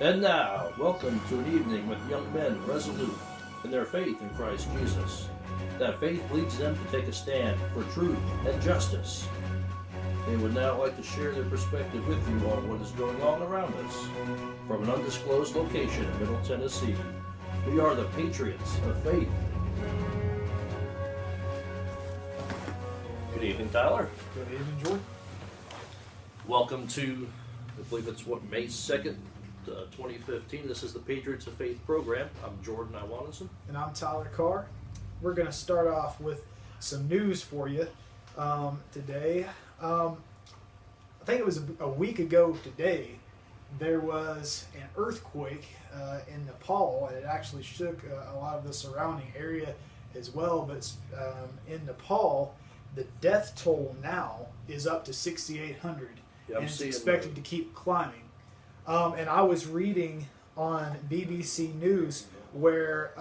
And now, welcome to an evening with young men resolute in their faith in Christ Jesus. That faith leads them to take a stand for truth and justice. They would now like to share their perspective with you on what is going on around us. From an undisclosed location in Middle Tennessee, we are the Patriots of Faith. Good evening, Tyler. Good evening, Jordan. Welcome to, I believe it's May 2nd, 2015. This is the Patriots of Faith program. I'm Jordan Iwanison. And I'm Tyler Carr. We're going to start off with some news for you today. I think it was a week ago today, there was an earthquake in Nepal, and it actually shook a lot of the surrounding area as well. But in Nepal, the death toll now is up to 6,800, and it's expected to keep climbing. And I was reading on BBC News where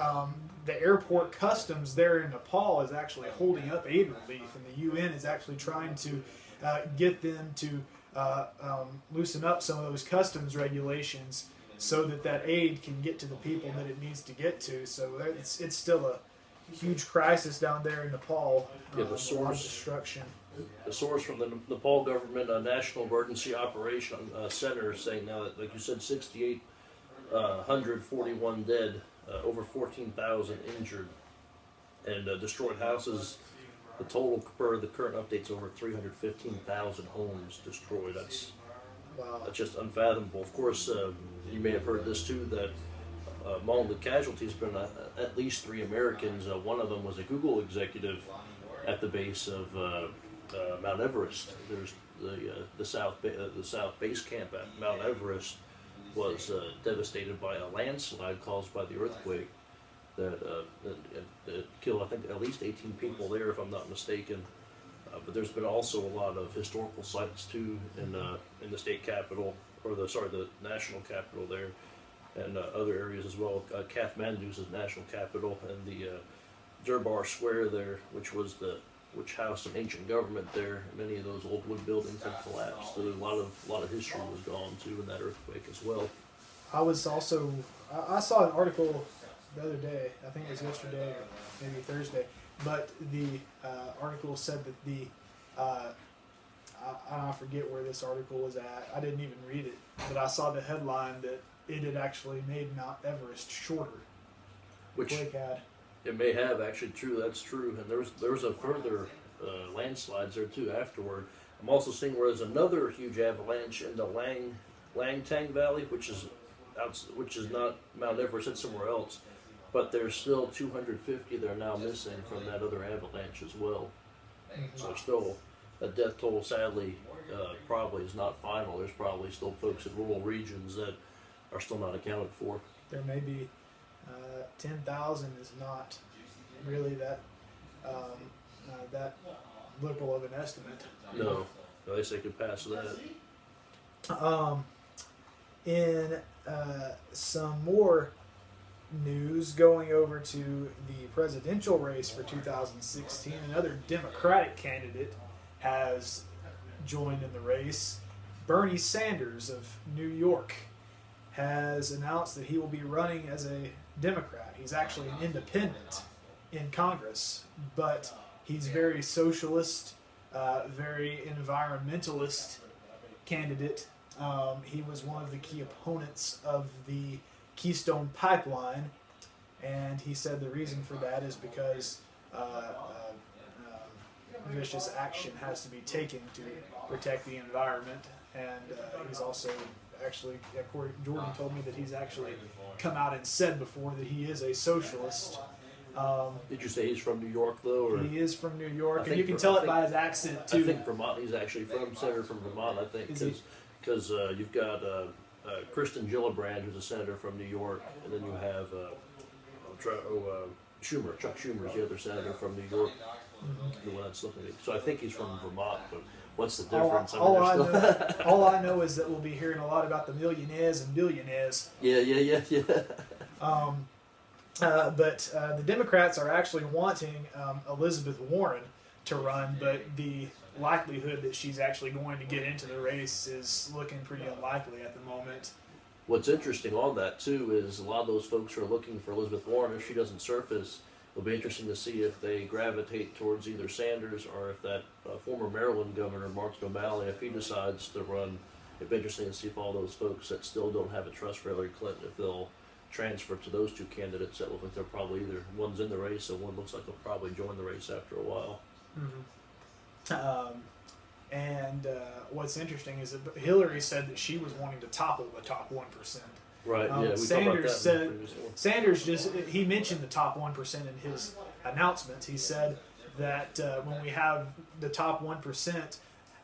the airport customs there in Nepal is actually holding up aid relief, and the UN is actually trying to get them to loosen up some of those customs regulations so that aid can get to the people that it needs to get to. So it's still a huge crisis down there in Nepal. Yeah, the source destruction. The source from the Nepal government National Emergency Operation Center is saying now that, like you said, 6,841 dead, over 14,000 injured, and destroyed houses. The total per the current updates over 315,000 homes destroyed. That's just unfathomable. Of course, you may have heard this too, that among the casualties have been at least 3 Americans. One of them was a Google executive at the base of Mount Everest. There's the South Base Camp at Mount Everest was devastated by a landslide caused by the earthquake that killed, I think, at least 18 people there, if I'm not mistaken. But there's been also a lot of historical sites too in the state capital, or the national capital there, and other areas as well. Kathmandu is the national capital, and the Durbar Square there, which housed an ancient government there. Many of those old wood buildings have collapsed. So a lot of history was gone too in that earthquake as well. I saw an article the other day, I think it was yesterday or maybe Thursday, but the article said that I forget where this article was at. I didn't even read it, but I saw the headline that it had actually made Mount Everest shorter. Which had. It may have, actually. True, that's true. And there was a further landslides there too afterward. I'm also seeing where there's another huge avalanche in the Langtang Valley, which is not Mount Everest, it's somewhere else. But there's still 250 that are now missing from that other avalanche as well. So still, the death toll, sadly, probably is not final. There's probably still folks in rural regions that are still not accounted for. There may be 10,000 is not really that liberal of an estimate. No, at least they could pass that. In some more news, going over to the presidential race for 2016, another Democratic candidate has joined in the race. Bernie Sanders of New York has announced that he will be running as a Democrat. He's actually an independent in Congress, but he's very socialist, very environmentalist candidate. He was one of the key opponents of the Keystone Pipeline, and he said the reason for that is because vicious action has to be taken to protect the environment, and he's also actually, Jordan told me that he's actually come out and said before that he is a socialist. Did you say he's from New York, though? Or? He is from New York, and you can tell it by his accent, too. I think Vermont. He's actually from Vermont, I think, because you've got Kristen Gillibrand, who's a senator from New York, and then you have Schumer. Chuck Schumer is the other senator from New York. The one that's looking at. So I think he's from Vermont, but what's the difference? All I know is that we'll be hearing a lot about the millionaires and billionaires. Yeah. But the Democrats are actually wanting Elizabeth Warren to run, but the likelihood that she's actually going to get into the race is looking pretty unlikely at the moment. What's interesting on that too is a lot of those folks who are looking for Elizabeth Warren, if she doesn't surface, it'll be interesting to see if they gravitate towards either Sanders or if that former Maryland governor, Mark O'Malley, if he decides to run. It'd be interesting to see if all those folks that still don't have a trust for Hillary Clinton, if they'll transfer to those two candidates that look like they're probably either one's in the race and one looks like they'll probably join the race after a while. Mm-hmm. What's interesting is that Hillary said that she was wanting to topple the top 1%. Right. Yeah. Sanders he mentioned the top 1% in his announcements. He said that when we have the top 1%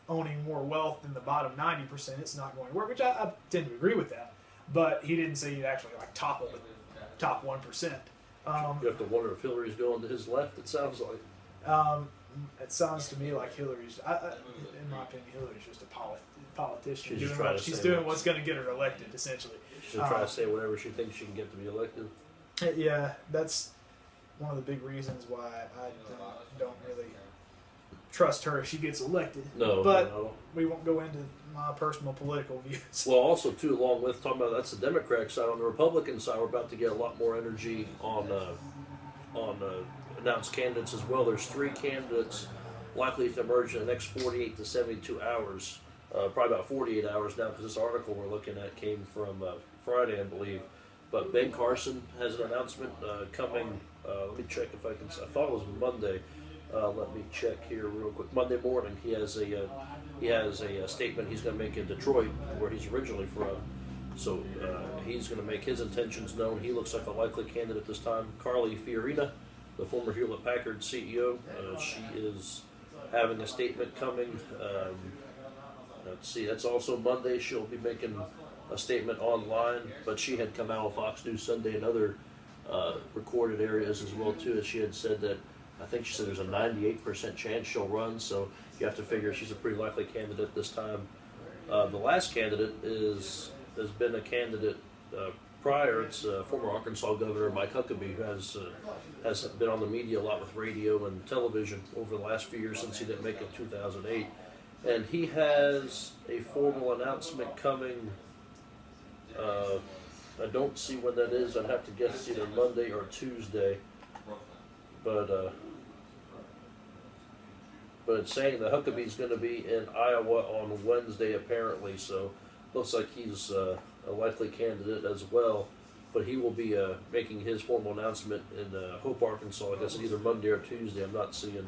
owning more wealth than the bottom 90%, it's not going to work. Which I tend to agree with that. But he didn't say he'd actually topple the top 1%. You have to wonder if Hillary's going to his left. It sounds like. It sounds to me like Hillary's. In my opinion, Hillary's just a politician. She's doing what's going to get her elected, essentially. She'll try to say whatever she thinks she can get to be elected. Yeah, that's one of the big reasons why I don't really trust her if she gets elected. But we won't go into my personal political views. Well, also too, along with talking about that's the Democratic side. On the Republican side, we're about to get a lot more energy on announced candidates as well. There's 3 candidates likely to emerge in the next 48 to 72 hours. Probably about 48 hours now, because this article we're looking at came from Friday, I believe. But Ben Carson has an announcement coming. Let me check if I can. I thought it was Monday. Let me check here real quick. Monday morning, he has a statement he's going to make in Detroit, where he's originally from. So he's going to make his intentions known. He looks like a likely candidate this time. Carly Fiorina, the former Hewlett-Packard CEO, she is having a statement coming. Let's see, that's also Monday. She'll be making a statement online, but she had come out with Fox News Sunday and other recorded areas as well too. As she had said that, I think she said there's a 98% chance she'll run. So you have to figure she's a pretty likely candidate this time. The last candidate has been a candidate prior. It's former Arkansas Governor Mike Huckabee, who has been on the media a lot with radio and television over the last few years since he didn't make it in 2008. And he has a formal announcement coming. I don't see when that is. I'd have to guess either Monday or Tuesday. But it's saying that Huckabee's going to be in Iowa on Wednesday, apparently. So looks like he's a likely candidate as well. But he will be making his formal announcement in Hope, Arkansas. I guess either Monday or Tuesday. I'm not seeing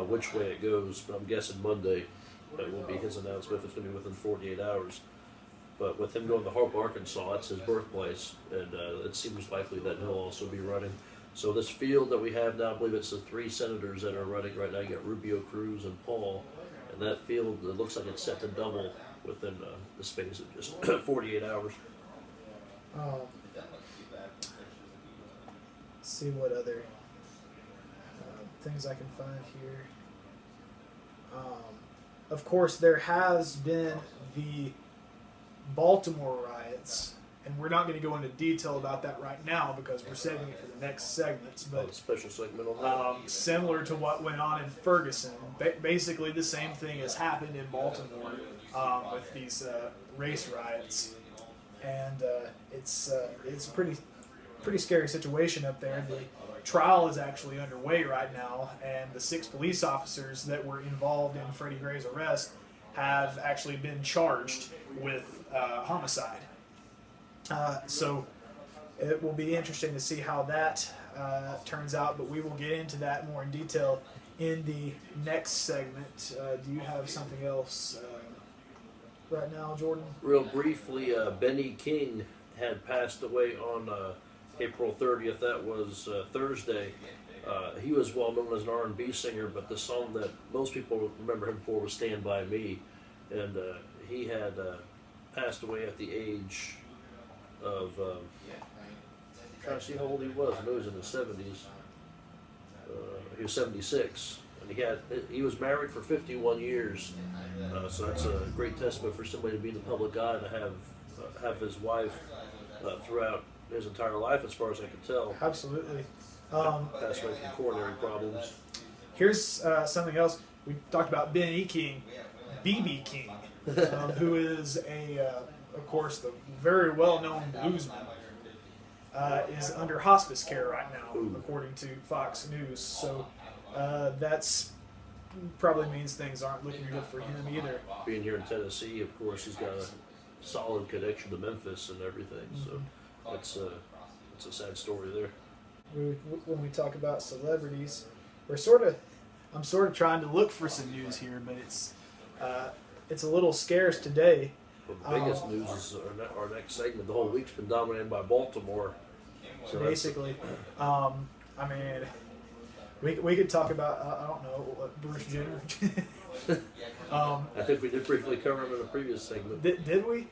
which way it goes, but I'm guessing Monday that will be his announcement if it's going to be within 48 hours. But with him going to Hope, Arkansas, that's his birthplace, and it seems likely that he'll also be running. So this field that we have now, I believe it's the 3 senators that are running right now. You got Rubio, Cruz, and Paul, and that field, it looks like it's set to double within the space of just 48 hours. Let's see what other things I can find here. Of course, there has been the Baltimore riots, and we're not going to go into detail about that right now because we're saving it for the next segments. But special segment on that. Similar to what went on in Ferguson, basically the same thing has happened in Baltimore with these race riots, and it's a pretty scary situation up there. The trial is actually underway right now, and the 6 police officers that were involved in Freddie Gray's arrest have actually been charged with homicide. So it will be interesting to see how that turns out, but we will get into that more in detail in the next segment. Do you have something else right now, Jordan? Real briefly, Benny King had passed away on April 30th. That was Thursday. He was well known as an R&B singer, but the song that most people remember him for was "Stand By Me," and he had passed away at the age of I'm trying to see how old he was. I know he was in his 70s. He was 76, and he was married for 51 years. So that's a great testament for somebody to be in the public eye, to have his wife throughout his entire life, as far as I can tell. Absolutely. Passed away from coronary problems. Here's something else. We talked about Ben E. King, B.B. King, who is a of course, the very well-known bluesman, is under hospice care right now, according to Fox News. So that's probably means things aren't looking good for him either. Being here in Tennessee, of course, he's got a solid connection to Memphis and everything. So it's a sad story there. When we talk about celebrities, I'm sort of trying to look for some news here, but it's a little scarce today. The biggest news is our next segment. The whole week's been dominated by Baltimore. So basically, I mean, we could talk about I don't know, Bruce Jenner. I think we did briefly cover him in a previous segment. Did we?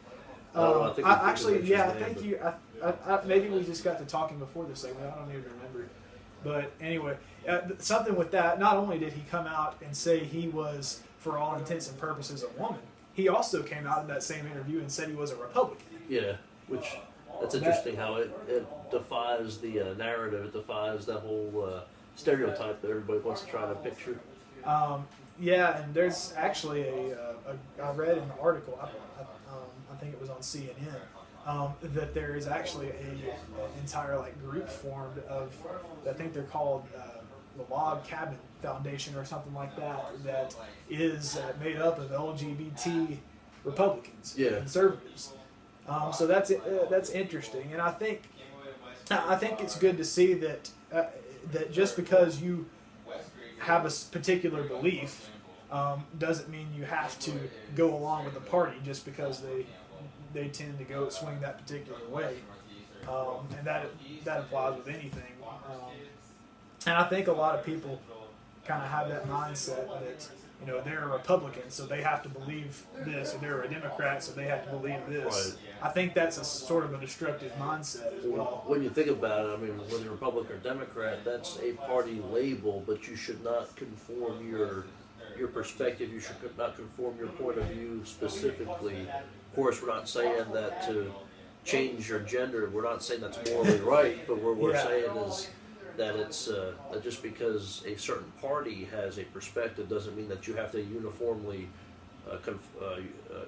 I think maybe we just got to talking before the segment. I don't even remember. But anyway, something with that. Not only did he come out and say he was, for all intents and purposes, a woman, he also came out in that same interview and said he was a Republican. Yeah, which that's interesting how it defies the narrative. It defies that whole stereotype that everybody wants to try to picture. Yeah, and there's actually I read an article, I think it was on CNN, that there is actually an entire group formed of, I think they're called the Log Cabin Foundation or something like that, that is made up of LGBT Republicans, conservatives. So that's interesting, and I think it's good to see that that just because you have a particular belief doesn't mean you have to go along with the party just because they tend to swing that particular way, and that applies with anything. And I think a lot of people kind of have that mindset that they're a Republican, so they have to believe this, or they're a Democrat, so they have to believe this. Right. I think that's a sort of a destructive mindset as well. When you think about it, I mean, whether you're Republican or Democrat, that's a party label, but you should not conform your perspective. You should not conform your point of view specifically. Of course, we're not saying that to change your gender. We're not saying that's morally right, but what we're saying is that it's that just because a certain party has a perspective doesn't mean that you have to uniformly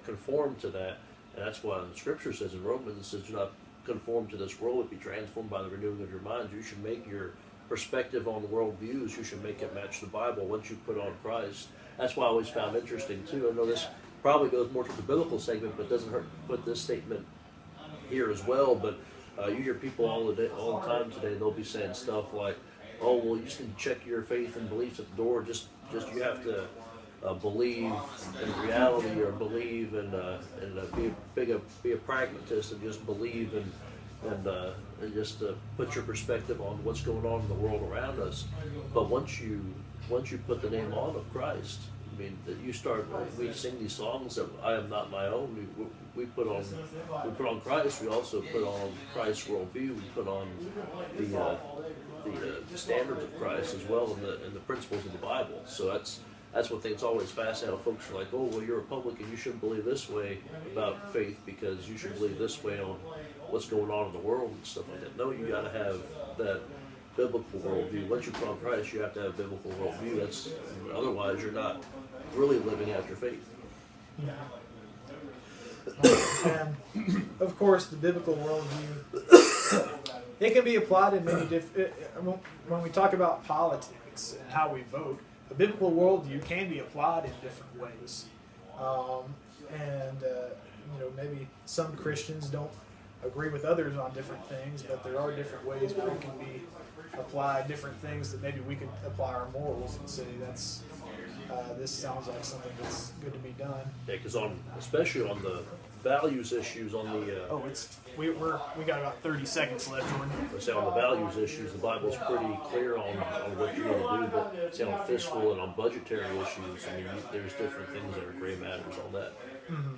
conform to that. And that's why the Scripture says in Romans, it says, "Do not conform to this world, but be transformed by the renewing of your mind." You should make your perspective on the world views, you should make it match the Bible once you put on Christ. That's why I always found interesting, too. I know this probably goes more to the biblical segment, but it doesn't hurt to put this statement here as well. But you hear people all the time today, they'll be saying stuff like, "Oh, well, you just need to check your faith and beliefs at the door. Just you have to believe in reality, or believe and be a pragmatist, and just believe and just put your perspective on what's going on in the world around us." But once you put the name on of Christ, I mean, we sing these songs that I am not my own. We put on Christ. We also put on Christ's worldview. We put on the standards of Christ as well, and the principles of the Bible. So that's one thing that's always fascinating. Folks are like, "Oh, well, you're a Republican. You shouldn't believe this way about faith because you should believe this way on what's going on in the world and stuff like that." No, you got to have that biblical worldview. Once you put on Christ, you have to have a biblical worldview. Otherwise, you're not really living out your faith. Yeah. And of course, the biblical worldview, it can be applied in many different. When we talk about politics and how we vote, a biblical worldview can be applied in different ways. Maybe some Christians don't agree with others on different things, but there are different ways where it can be applied, different things that maybe we could apply our morals and say this sounds like something that's good to be done. Yeah, because especially on the values issues, on the we got about 30 seconds left, Jordan. Say on the values issues, the Bible's pretty clear on what you need to do. But say on fiscal and on budgetary issues, I mean, there's different things that are gray matters on that. Mm-hmm.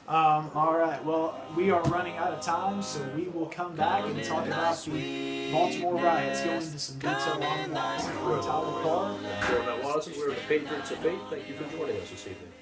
All right. Well, we are running out of time, so we will come back and talk about the Baltimore Riots, go into some detail on that. Tyler Carr. We're the Patriots of Faith. Thank you for joining us this evening.